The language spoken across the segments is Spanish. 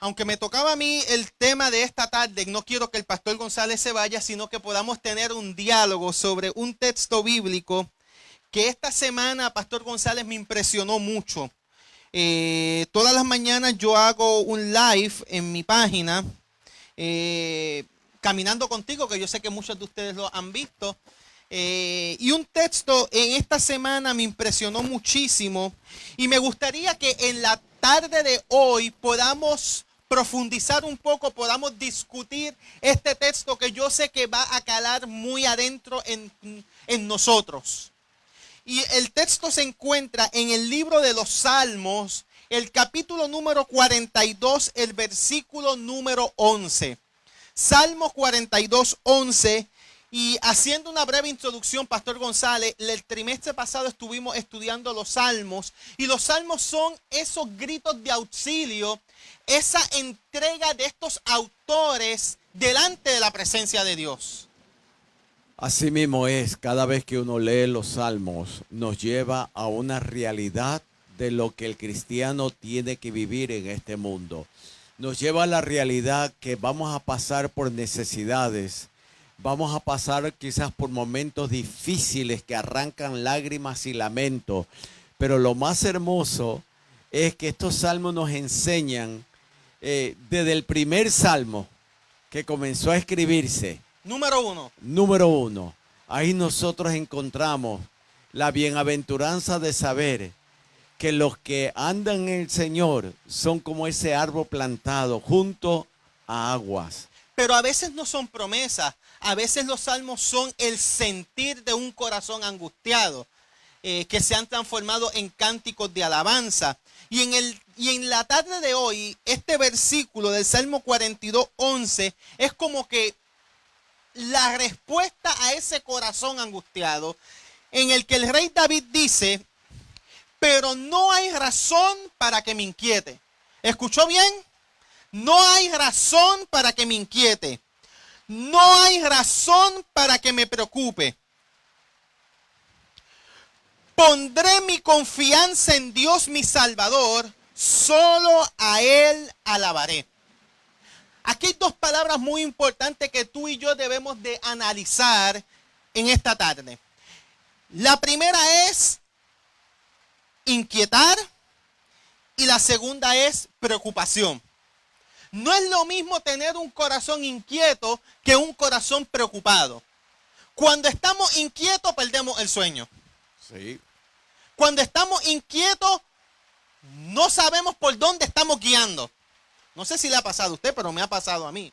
aunque me tocaba a mí el tema de esta tarde, no quiero que el pastor González se vaya, sino que podamos tener un diálogo sobre un texto bíblico que esta semana, pastor González, me impresionó mucho. Todas las mañanas yo hago un live en mi página, Caminando Contigo, que yo sé que muchos de ustedes lo han visto. Y un texto en esta semana me impresionó muchísimo y me gustaría que en la tarde de hoy podamos profundizar un poco, podamos discutir este texto que yo sé que va a calar muy adentro en nosotros. Y el texto se encuentra en el libro de los Salmos, el capítulo número 42, el versículo número 11. Salmo 42, 11. Y haciendo una breve introducción, Pastor González, el trimestre pasado estuvimos estudiando los salmos. Y los salmos son esos gritos de auxilio, esa entrega de estos autores delante de la presencia de Dios. Así mismo es, cada vez que uno lee los salmos, nos lleva a una realidad de lo que el cristiano tiene que vivir en este mundo. Nos lleva a la realidad que vamos a pasar por necesidades. Vamos a pasar quizás por momentos difíciles que arrancan lágrimas y lamentos. Pero lo más hermoso es que estos salmos nos enseñan desde el primer salmo que comenzó a escribirse. Número uno. Ahí nosotros encontramos la bienaventuranza de saber que los que andan en el Señor son como ese árbol plantado junto a aguas. Pero a veces no son promesas, a veces los salmos son el sentir de un corazón angustiado, que se han transformado en cánticos de alabanza. Y en la tarde de hoy, este versículo del Salmo 42, 11, es como que la respuesta a ese corazón angustiado, en el que el rey David dice, pero no hay razón para que me inquiete. ¿Escuchó bien? No hay razón para que me inquiete. No hay razón para que me preocupe. Pondré mi confianza en Dios mi Salvador, solo a Él alabaré. Aquí hay dos palabras muy importantes que tú y yo debemos de analizar en esta tarde. La primera es inquietar y la segunda es preocupación. No es lo mismo tener un corazón inquieto que un corazón preocupado. Cuando estamos inquietos perdemos el sueño. Sí. Cuando estamos inquietos no sabemos por dónde estamos guiando. No sé si le ha pasado a usted, pero me ha pasado a mí.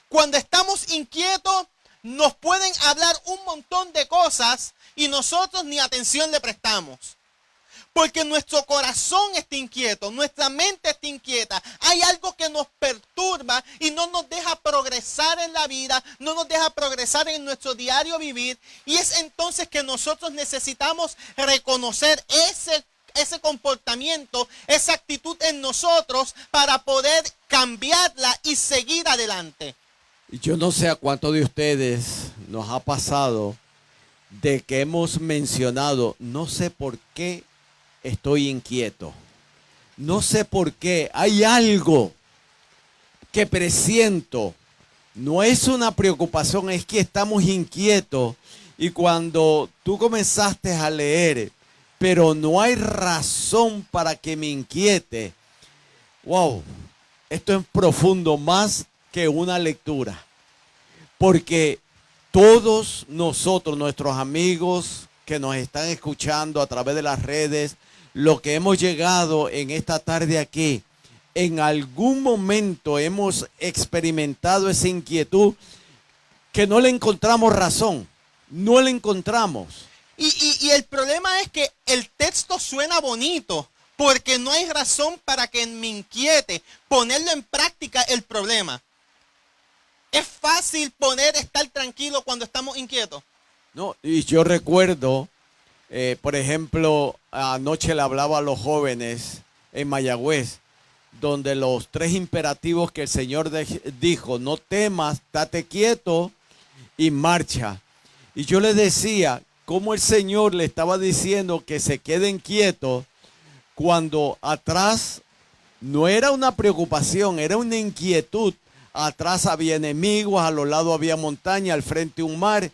Cuando estamos inquietos, nos pueden hablar un montón de cosas y nosotros ni atención le prestamos. Porque nuestro corazón está inquieto, nuestra mente está inquieta. Hay algo que nos perturba y no nos deja progresar en la vida, no nos deja progresar en nuestro diario vivir. Y es entonces que nosotros necesitamos reconocer ese comportamiento, esa actitud en nosotros para poder cambiarla y seguir adelante. Yo no sé a cuántos de ustedes nos ha pasado de que hemos mencionado, no sé por qué estoy inquieto. No sé por qué. Hay algo que presiento. No es una preocupación, es que estamos inquietos. Y cuando tú comenzaste a leer, pero no hay razón para que me inquiete. Wow, esto es profundo más que una lectura. Porque todos nosotros, nuestros amigos que nos están escuchando a través de las redes, lo que hemos llegado en esta tarde aquí, en algún momento hemos experimentado esa inquietud que no le encontramos razón, no le encontramos. Y el problema es que el texto suena bonito, porque no hay razón para que me inquiete. Ponerlo en práctica el problema. ¿Es fácil estar tranquilo cuando estamos inquietos? No, y yo recuerdo, por ejemplo, anoche le hablaba a los jóvenes en Mayagüez, donde los 3 imperativos que el Señor dijo, no temas, date quieto y marcha. Y yo les decía cómo el Señor le estaba diciendo que se queden quietos cuando atrás No era una preocupación, era una inquietud. Atrás había enemigos, a los lados había montaña, al frente un mar.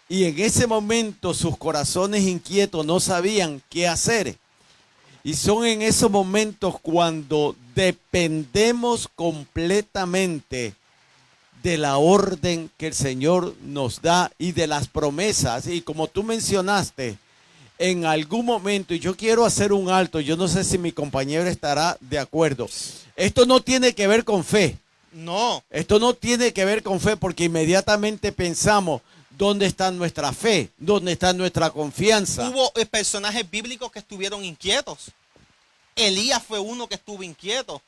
Y en ese momento sus corazones inquietos no sabían qué hacer. Y son en esos momentos cuando dependemos completamente de la orden que el Señor nos da y de las promesas. Y como tú mencionaste, en algún momento, y yo quiero hacer un alto, yo no sé si mi compañero estará de acuerdo. Esto no tiene que ver con fe. No. Esto no tiene que ver con fe porque inmediatamente pensamos, ¿dónde está nuestra fe? ¿Dónde está nuestra confianza? Hubo personajes bíblicos que estuvieron inquietos. Elías fue uno que estuvo inquieto.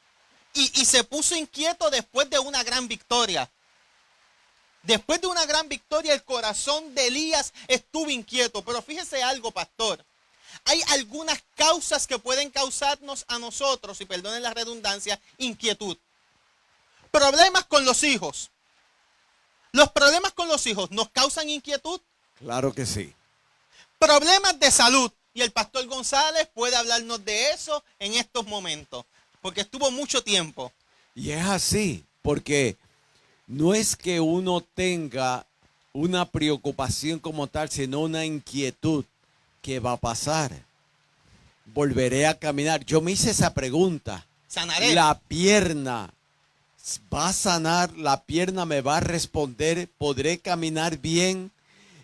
Y se puso inquieto después de una gran victoria. Después de una gran victoria, el corazón de Elías estuvo inquieto. Pero fíjese algo, pastor. Hay algunas causas que pueden causarnos a nosotros, y perdonen la redundancia, inquietud. Problemas con los hijos. ¿Los problemas con los hijos nos causan inquietud? Claro que sí. Problemas de salud. Y el pastor González puede hablarnos de eso en estos momentos, porque estuvo mucho tiempo. Y es así, porque no es que uno tenga una preocupación como tal, sino una inquietud. ¿Qué va a pasar? Volveré a caminar. Yo me hice esa pregunta. Sanaré. La pierna va a sanar, la pierna me va a responder, podré caminar bien.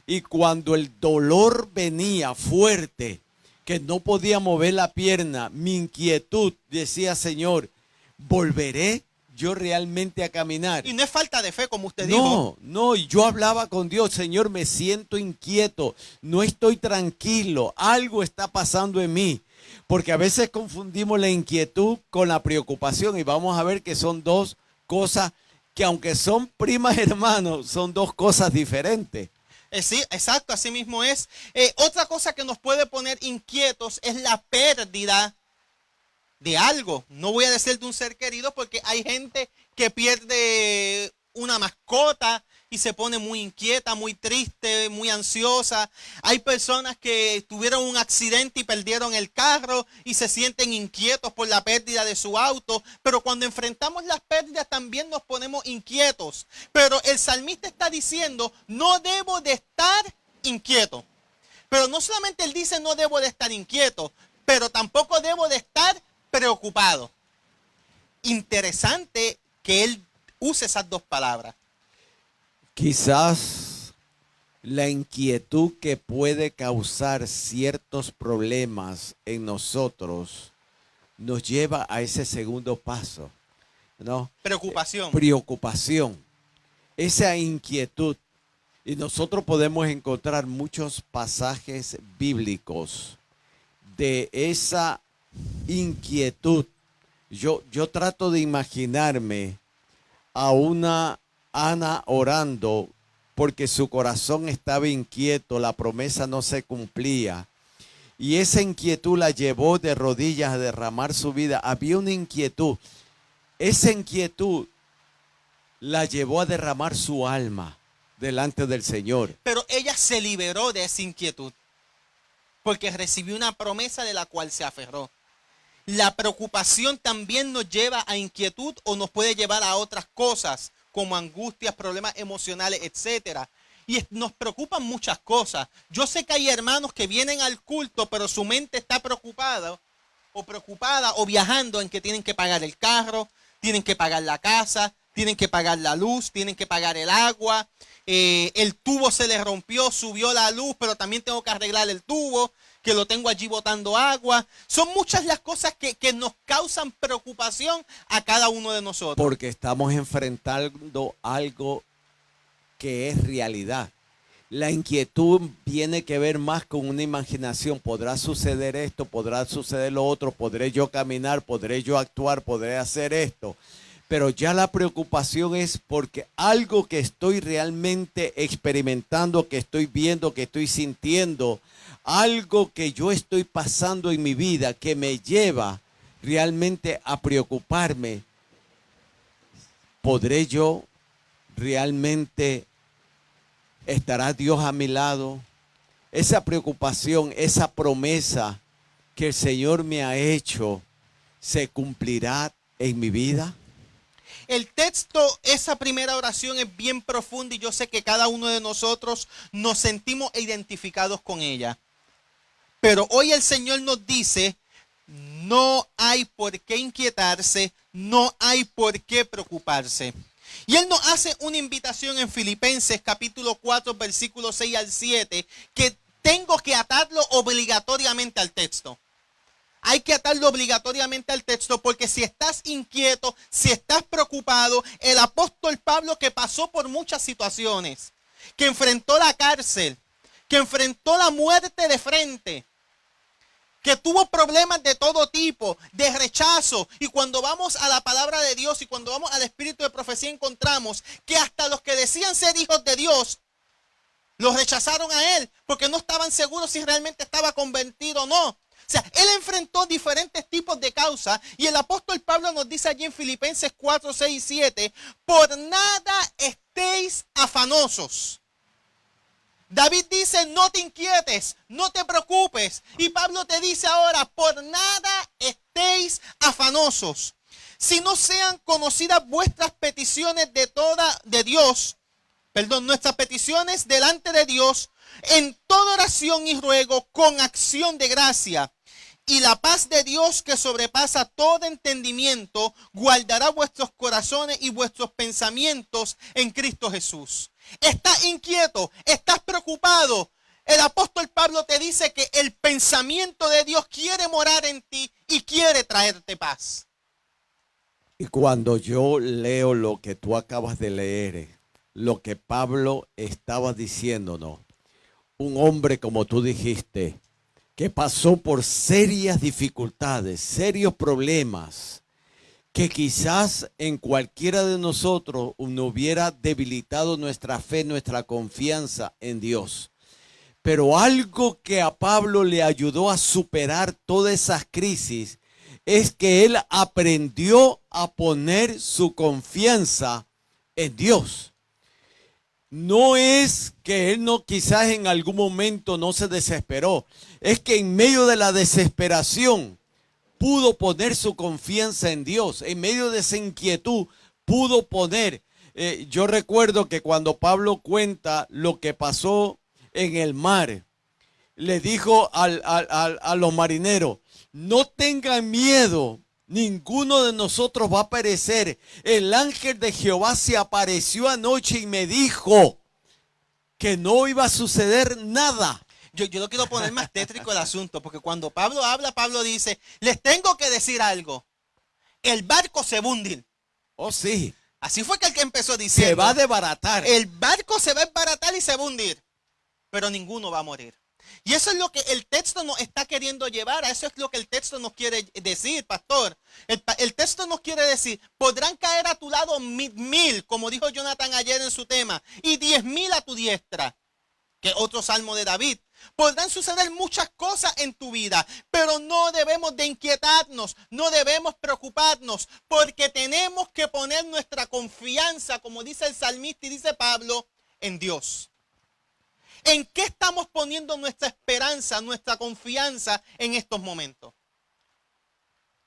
Y cuando el dolor venía fuerte, que no podía mover la pierna, mi inquietud decía, Señor, ¿volveré yo realmente a caminar? Y no es falta de fe, como usted dijo. No, y yo hablaba con Dios, Señor, me siento inquieto, no estoy tranquilo, algo está pasando en mí. Porque a veces confundimos la inquietud con la preocupación y vamos a ver que son dos cosas que aunque son primas hermanos, son dos cosas diferentes. Sí, exacto, así mismo es. Otra cosa que nos puede poner inquietos es la pérdida de algo. No voy a decir de un ser querido porque hay gente que pierde una mascota y se pone muy inquieta, muy triste, muy ansiosa. Hay personas que tuvieron un accidente y perdieron el carro y se sienten inquietos por la pérdida de su auto. Pero cuando enfrentamos las pérdidas también nos ponemos inquietos. Pero el salmista está diciendo, no debo de estar inquieto. Pero no solamente él dice no debo de estar inquieto, pero tampoco debo de estar preocupado. Interesante que él use esas dos palabras. Quizás la inquietud que puede causar ciertos problemas en nosotros nos lleva a ese segundo paso, ¿no? Preocupación. Preocupación, esa inquietud. Y nosotros podemos encontrar muchos pasajes bíblicos de esa inquietud. Yo trato de imaginarme a una Ana orando porque su corazón estaba inquieto, la promesa no se cumplía. Y esa inquietud la llevó de rodillas a derramar su vida. Había una inquietud. Esa inquietud la llevó a derramar su alma delante del Señor. Pero ella se liberó de esa inquietud porque recibió una promesa de la cual se aferró. La preocupación también nos lleva a inquietud o nos puede llevar a otras cosas como angustias, problemas emocionales, etcétera. Y nos preocupan muchas cosas. Yo sé que hay hermanos que vienen al culto, pero su mente está preocupada o viajando en que tienen que pagar el carro, tienen que pagar la casa, tienen que pagar la luz, tienen que pagar el agua. El tubo se le rompió, subió la luz, pero también tengo que arreglar el tubo, que lo tengo allí botando agua. Son muchas las cosas que nos causan preocupación a cada uno de nosotros. Porque estamos enfrentando algo que es realidad. La inquietud tiene que ver más con una imaginación. ¿Podrá suceder esto? ¿Podrá suceder lo otro? ¿Podré yo caminar? ¿Podré yo actuar? ¿Podré hacer esto? Pero ya la preocupación es porque algo que estoy realmente experimentando, que estoy viendo, que estoy sintiendo, algo que yo estoy pasando en mi vida que me lleva realmente a preocuparme. ¿Podré yo realmente, estará Dios a mi lado? Esa preocupación, esa promesa que el Señor me ha hecho, ¿se cumplirá en mi vida? El texto, esa primera oración es bien profunda y yo sé que cada uno de nosotros nos sentimos identificados con ella. Pero hoy el Señor nos dice, no hay por qué inquietarse, no hay por qué preocuparse. Y Él nos hace una invitación en Filipenses capítulo 4, versículos 6 al 7, que tengo que atarlo obligatoriamente al texto. Hay que atarlo obligatoriamente al texto porque si estás inquieto, si estás preocupado, el apóstol Pablo, que pasó por muchas situaciones, que enfrentó la cárcel, que enfrentó la muerte de frente, que tuvo problemas de todo tipo, de rechazo, y cuando vamos a la palabra de Dios y cuando vamos al espíritu de profecía encontramos que hasta los que decían ser hijos de Dios los rechazaron a él porque no estaban seguros si realmente estaba convertido o no. O sea, él enfrentó diferentes tipos de causas y el apóstol Pablo nos dice allí en Filipenses 4, 6 y 7, por nada estéis afanosos. David dice, no te inquietes, no te preocupes. Y Pablo te dice ahora, por nada estéis afanosos. Si no sean conocidas vuestras peticiones nuestras peticiones delante de Dios, en toda oración y ruego, con acción de gracia. Y la paz de Dios, que sobrepasa todo entendimiento, guardará vuestros corazones y vuestros pensamientos en Cristo Jesús. ¿Estás inquieto? ¿Estás preocupado? El apóstol Pablo te dice que el pensamiento de Dios quiere morar en ti y quiere traerte paz. Y cuando yo leo lo que tú acabas de leer, lo que Pablo estaba diciéndonos, un hombre como tú dijiste, que pasó por serias dificultades, serios problemas, que quizás en cualquiera de nosotros no hubiera debilitado nuestra fe, nuestra confianza en Dios. Pero algo que a Pablo le ayudó a superar todas esas crisis es que él aprendió a poner su confianza en Dios. No es que él no, quizás en algún momento no se desesperó, es que en medio de la desesperación pudo poner su confianza en Dios. En medio de esa inquietud pudo poner. Yo recuerdo que cuando Pablo cuenta lo que pasó en el mar, le dijo a los marineros, no tengan miedo, ninguno de nosotros va a perecer. El ángel de Jehová se apareció anoche y me dijo que no iba a suceder nada. Yo no quiero poner más tétrico el asunto, porque cuando Pablo habla, Pablo dice, les tengo que decir algo. El barco se va a hundir. Oh, sí. Así fue que el que empezó diciendo. Se va a desbaratar. El barco se va a desbaratar y se va a hundir, pero ninguno va a morir. Y eso es lo que el texto nos está queriendo llevar. A eso es lo que el texto nos quiere decir, pastor. El texto nos quiere decir, podrán caer a tu lado 1000, como dijo Jonathan ayer en su tema, y 10,000 a tu diestra, que otro salmo de David. Podrán suceder muchas cosas en tu vida, pero no debemos de inquietarnos, no debemos preocuparnos, porque tenemos que poner nuestra confianza, como dice el salmista y dice Pablo, en Dios. ¿En qué estamos poniendo nuestra esperanza, nuestra confianza en estos momentos?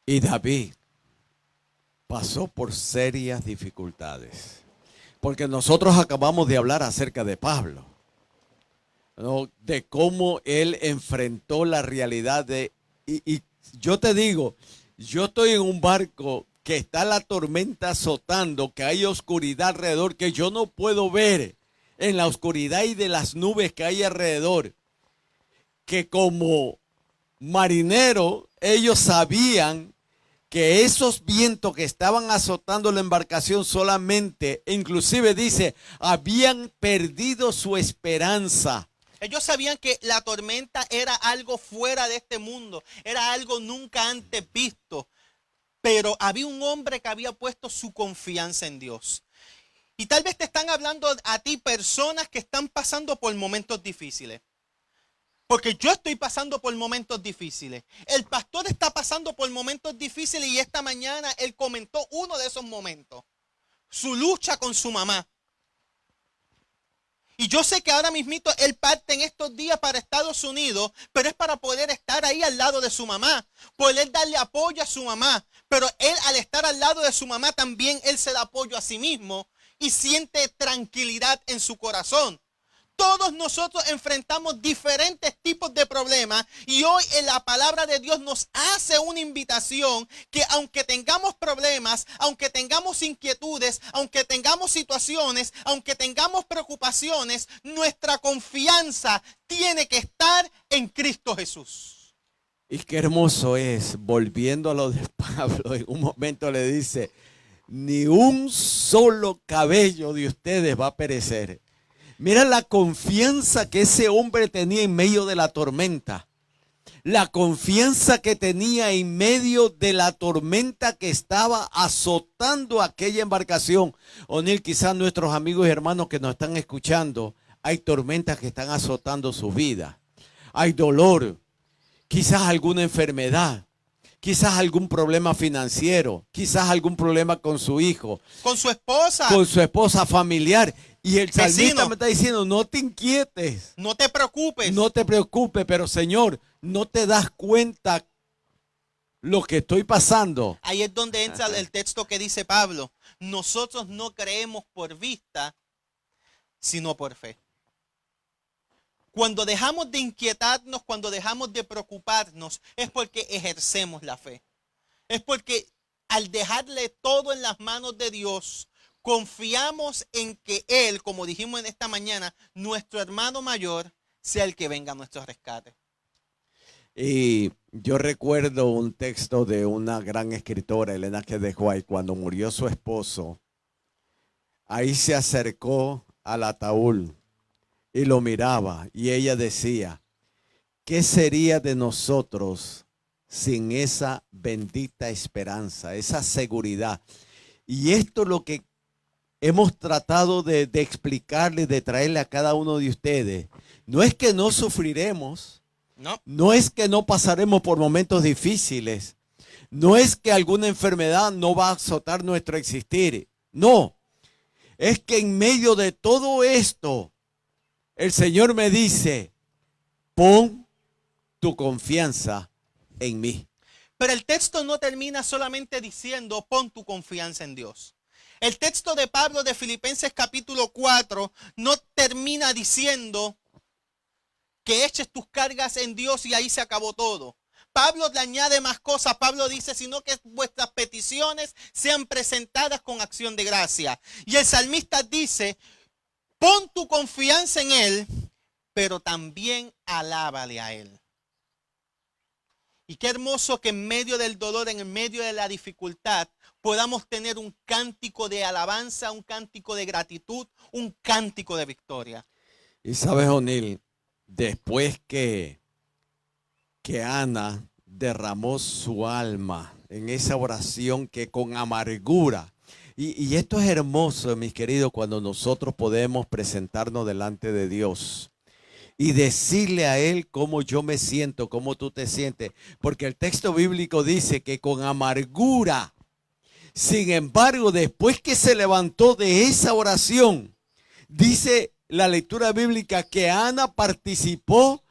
Y David pasó por serias dificultades, porque nosotros acabamos de hablar acerca de Pablo, ¿no? De cómo él enfrentó la realidad y yo te digo, yo estoy en un barco que está la tormenta azotando, que hay oscuridad alrededor, que yo no puedo ver en la oscuridad y de las nubes que hay alrededor, que como marineros ellos sabían que esos vientos que estaban azotando la embarcación solamente, inclusive dice, habían perdido su esperanza. Ellos sabían que la tormenta era algo fuera de este mundo, era algo nunca antes visto, pero había un hombre que había puesto su confianza en Dios. Y tal vez te están hablando a ti personas que están pasando por momentos difíciles. Porque yo estoy pasando por momentos difíciles. El pastor está pasando por momentos difíciles y esta mañana él comentó uno de esos momentos. Su lucha con su mamá. Y yo sé que ahora mismito él parte en estos días para Estados Unidos, pero es para poder estar ahí al lado de su mamá. poder darle apoyo a su mamá, pero él al estar al lado de su mamá también él se da apoyo a sí mismo y siente tranquilidad en su corazón. Todos nosotros enfrentamos diferentes tipos de problemas y hoy en la palabra de Dios nos hace una invitación que aunque tengamos problemas, aunque tengamos inquietudes, aunque tengamos situaciones, aunque tengamos preocupaciones, nuestra confianza tiene que estar en Cristo Jesús. Y qué hermoso es, volviendo a lo de Pablo, en un momento le dice, ni un solo cabello de ustedes va a perecer. Mira la confianza que ese hombre tenía en medio de la tormenta. La confianza que tenía en medio de la tormenta que estaba azotando aquella embarcación. O'Neill, quizás nuestros amigos y hermanos que nos están escuchando, hay tormentas que están azotando su vida. Hay dolor, quizás alguna enfermedad, quizás algún problema financiero, quizás algún problema con su hijo, con su esposa familiar. Y el salmista vecino, me está diciendo, no te inquietes. No te preocupes. No te preocupes, pero Señor, no te das cuenta lo que estoy pasando. Ahí es donde entra el texto que dice Pablo. Nosotros no creemos por vista, sino por fe. Cuando dejamos de inquietarnos, cuando dejamos de preocuparnos, es porque ejercemos la fe. Es porque al dejarle todo en las manos de Dios, confiamos en que Él, como dijimos en esta mañana, nuestro hermano mayor, sea el que venga a nuestro rescate. Y yo recuerdo un texto de una gran escritora, Elena G. de White, cuando murió su esposo. Ahí se acercó al ataúd y lo miraba y ella decía, ¿qué sería de nosotros sin esa bendita esperanza, esa seguridad? Y esto es lo que hemos tratado de explicarle, de traerle a cada uno de ustedes. No es que no sufriremos, no es que no pasaremos por momentos difíciles, no es que alguna enfermedad no va a azotar nuestro existir, no. Es que en medio de todo esto, el Señor me dice, pon tu confianza en mí. Pero el texto no termina solamente diciendo, pon tu confianza en Dios. El texto de Pablo de Filipenses capítulo 4 no termina diciendo que eches tus cargas en Dios y ahí se acabó todo. Pablo le añade más cosas. Pablo dice, sino que vuestras peticiones sean presentadas con acción de gracia. Y el salmista dice, pon tu confianza en Él, pero también alábale a Él. Y qué hermoso que en medio del dolor, en medio de la dificultad, podamos tener un cántico de alabanza, un cántico de gratitud, un cántico de victoria. Y sabes, O'Neill, después que Ana derramó su alma en esa oración que con amargura, y esto es hermoso, mis queridos, cuando nosotros podemos presentarnos delante de Dios y decirle a Él cómo yo me siento, cómo tú te sientes, porque el texto bíblico dice que con amargura. Sin embargo, después que se levantó de esa oración, dice la lectura bíblica que Ana participó,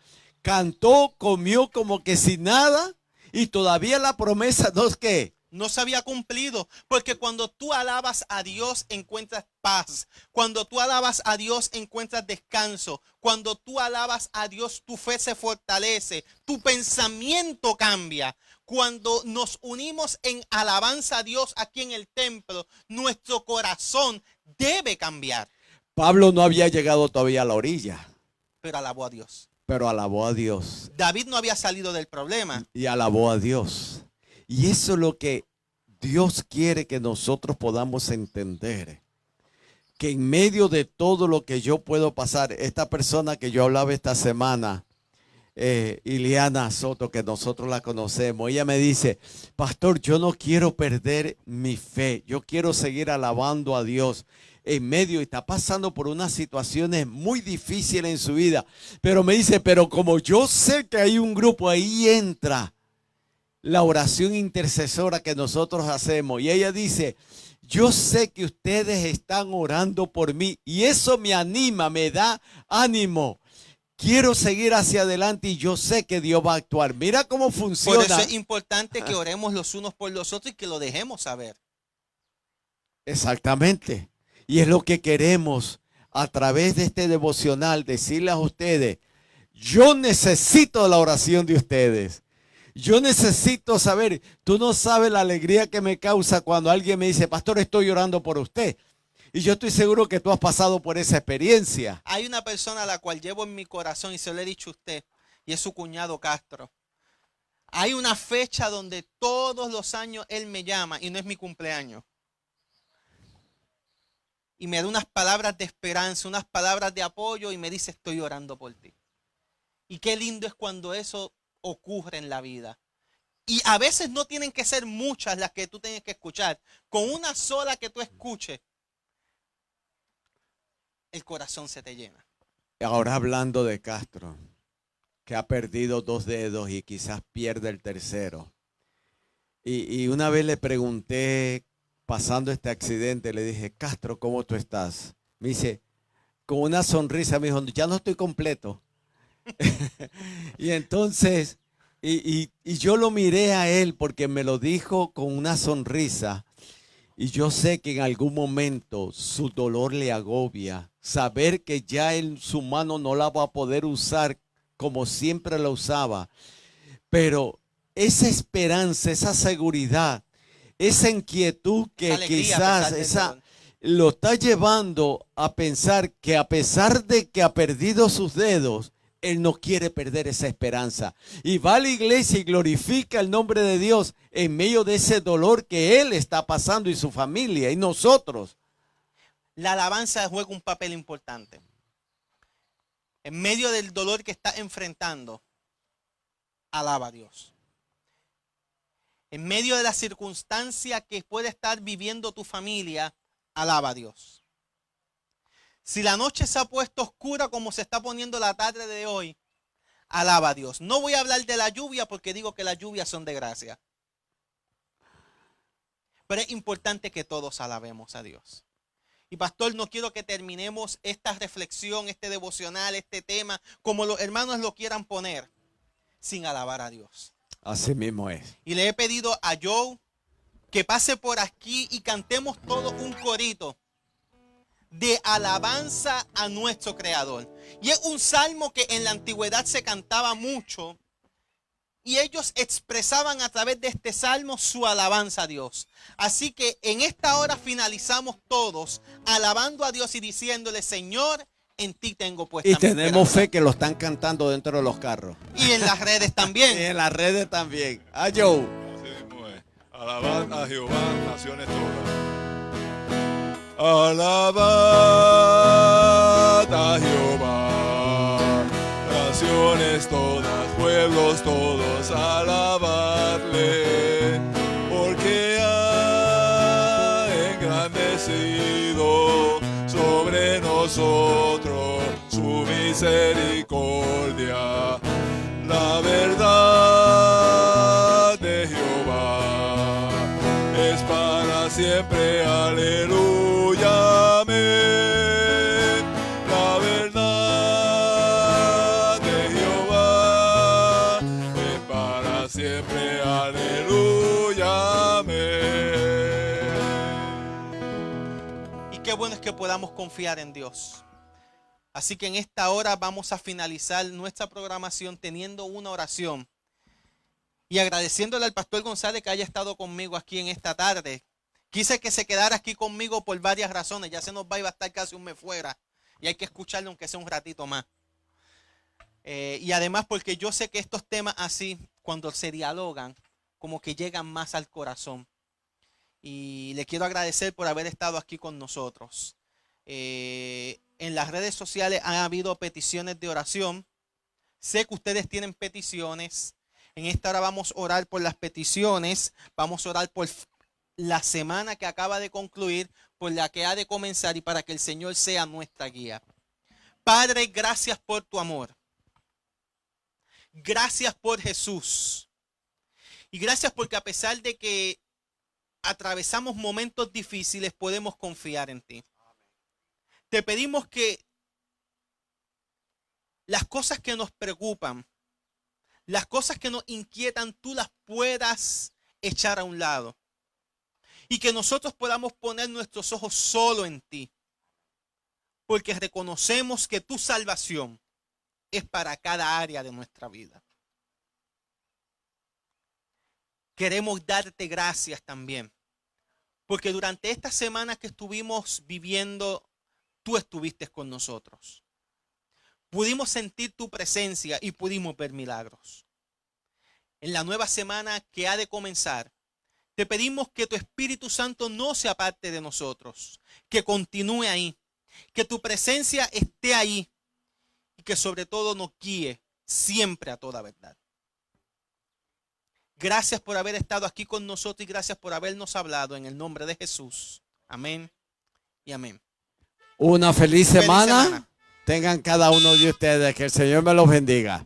cantó, comió como que sin nada y todavía la promesa no es que no se había cumplido, porque cuando tú alabas a Dios encuentras paz, cuando tú alabas a Dios encuentras descanso, cuando tú alabas a Dios tu fe se fortalece, tu pensamiento cambia. Cuando nos unimos en alabanza a Dios aquí en el templo, nuestro corazón debe cambiar. Pablo no había llegado todavía a la orilla, pero alabó a Dios. Pero alabó a Dios. David no había salido del problema. Y alabó a Dios. Y eso es lo que Dios quiere que nosotros podamos entender. Que en medio de todo lo que yo puedo pasar, esta persona que yo hablaba esta semana, Ileana Soto, que nosotros la conocemos, ella me dice, pastor, yo no quiero perder mi fe, yo quiero seguir alabando a Dios en medio, y está pasando por unas situaciones muy difíciles en su vida, pero me dice, pero como yo sé que hay un grupo, ahí entra la oración intercesora que nosotros hacemos, y ella dice, yo sé que ustedes están orando por mí, y eso me anima, me da ánimo. quiero seguir hacia adelante y yo sé que Dios va a actuar. Mira cómo Por funciona. eso es importante que oremos los unos por los otros y que lo dejemos saber. Exactamente. Y es lo que queremos a través de este devocional decirles a ustedes, yo necesito la oración de ustedes. Yo necesito saber, tú no sabes la alegría que me causa cuando alguien me dice, pastor, estoy orando por usted. Y yo estoy seguro que tú has pasado por esa experiencia. Hay una persona a la cual llevo en mi corazón y se lo he dicho a usted, y es su cuñado Castro. Hay una fecha donde todos los años él me llama y no es mi cumpleaños. Y me da unas palabras de esperanza, unas palabras de apoyo y me dice, estoy orando por ti. Y qué lindo es cuando eso ocurre en la vida. Y a veces no tienen que ser muchas las que tú tienes que escuchar. Con una sola que tú escuches, el corazón se te llena. Ahora hablando de Castro, que ha perdido 2 dedos y quizás pierde el tercero. Y una vez le pregunté, pasando este accidente, le dije, Castro, ¿cómo tú estás? Me dice, con una sonrisa, me dijo, ya no estoy completo. Y entonces, y yo lo miré a él porque me lo dijo con una sonrisa. Y yo sé que en algún momento su dolor le agobia. Saber que ya su mano no la va a poder usar como siempre la usaba. Pero esa esperanza, esa seguridad, esa inquietud que quizás lo está llevando a pensar que a pesar de que ha perdido sus dedos, él no quiere perder esa esperanza. Y va a la iglesia y glorifica el nombre de Dios en medio de ese dolor que él está pasando y su familia y nosotros. La alabanza juega un papel importante. En medio del dolor que está enfrentando, alaba a Dios. En medio de la circunstancia que puede estar viviendo tu familia, alaba a Dios. Si la noche se ha puesto oscura como se está poniendo la tarde de hoy, alaba a Dios. No voy a hablar de la lluvia porque digo que las lluvias son de gracia. Pero es importante que todos alabemos a Dios. Y pastor, no quiero que terminemos esta reflexión, este devocional, este tema, como los hermanos lo quieran poner, sin alabar a Dios. Así mismo es. Y le he pedido a Joe que pase por aquí y cantemos todos un corito de alabanza a nuestro Creador. Y es un salmo que en la antigüedad se cantaba mucho. Y ellos expresaban a través de este salmo su alabanza a Dios. Así que en esta hora finalizamos todos alabando a Dios y diciéndole, Señor, en ti tengo puesta mi esperanza. Y tenemos fe que lo están cantando dentro de los carros. Y en las redes también. Y en las redes también. A Joe. Así mismo es. Alabad a Jehová, naciones todas. Alabad a Jehová, naciones todas, pueblos todos, alabadle, porque ha engrandecido sobre nosotros su misericordia. La verdad de Jehová es para siempre, aleluya, amén. La verdad de Jehová es para siempre, aleluya, amén. Y qué bueno es que podamos confiar en Dios. Así que en esta hora vamos a finalizar nuestra programación teniendo una oración y agradeciéndole al pastor González que haya estado conmigo aquí en esta tarde. Quise que se quedara aquí conmigo por varias razones. Ya se nos va y va a estar casi un mes fuera y hay que escucharle aunque sea un ratito más. Y además porque yo sé que estos temas así, cuando se dialogan, como que llegan más al corazón. Y le quiero agradecer por haber estado aquí con nosotros. En las redes sociales han habido peticiones de oración. Sé que ustedes tienen peticiones. En esta hora vamos a orar por las peticiones. Vamos a orar por la semana que acaba de concluir, por la que ha de comenzar y para que el Señor sea nuestra guía. Padre, gracias por tu amor. Gracias por Jesús. Y gracias porque a pesar de que atravesamos momentos difíciles, podemos confiar en ti. Te pedimos que las cosas que nos preocupan, las cosas que nos inquietan, tú las puedas echar a un lado. Y que nosotros podamos poner nuestros ojos solo en ti. Porque reconocemos que tu salvación es para cada área de nuestra vida. Queremos darte gracias también. Porque durante esta semana que estuvimos viviendo, tú estuviste con nosotros. Pudimos sentir tu presencia y pudimos ver milagros. En la nueva semana que ha de comenzar, te pedimos que tu Espíritu Santo no se aparte de nosotros, que continúe ahí, que tu presencia esté ahí y que sobre todo nos guíe siempre a toda verdad. Gracias por haber estado aquí con nosotros y gracias por habernos hablado en el nombre de Jesús. Amén y amén. Una feliz semana. semana. Tengan cada uno de ustedes. Que el Señor me los bendiga.